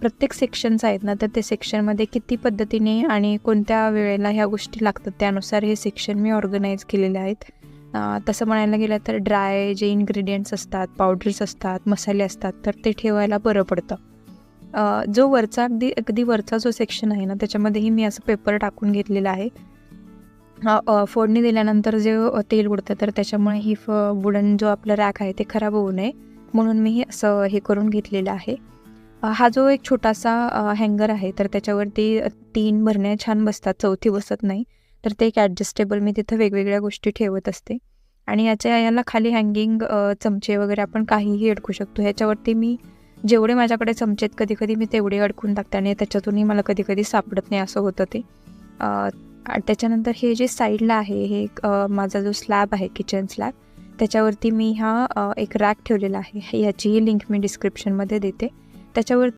प्रत्येक सेक्शन्स आहेत ना, तर ते सेक्शनमध्ये किती पद्धतीने आणि कोणत्या वेळेला ह्या गोष्टी लागतात त्यानुसार हे सेक्शन मी ऑर्गनाईज केलेले आहेत. तसं म्हणायला गेलं तर ड्राय जे इन्ग्रेडियंट्स असतात, पावडर्स असतात, मसाले असतात, तर ते ठेवायला बरं पडतं. जो वरचा अगदी वरचा जो सेक्शन आहे ना, त्याच्यामध्येही मी असं पेपर टाकून घेतलेला आहे. फोडणी दिल्यानंतर जे तेल उडतं, तर त्याच्यामुळे ही वुडन जो आपला रॅक आहे ते खराब होऊ नये म्हणून मी हे असं हे करून घेतलेलं आहे. हा जो एक छोटासा हँगर आहे, तर त्याच्यावरती 3 भरण्या छान बसतात, चौथी बसत नाही. तर ते एक ॲडजस्टेबल मी तिथं वेगवेगळ्या गोष्टी ठेवत असते. आणि याला खाली हँगिंग चमचे वगैरे आपण काहीही अडकू शकतो. ह्याच्यावरती मी जेवढे माझ्याकडे चमचे आहेत, कधी-कधी मी तेवढे अडकून टाकते आणि त्याच्यातूनही मला कधी-कधी सापडत नाही, असं होतं ते. त्याच्यानंतर हे जे साईडला आहे, हे माझा जो स्लॅब आहे, किचन स्लॅब, त्याच्यावरती मी एक रॅक ठेवलेला आहे. याचीही लिंक मी डिस्क्रिप्शनमध्ये देते. त्याच्यावर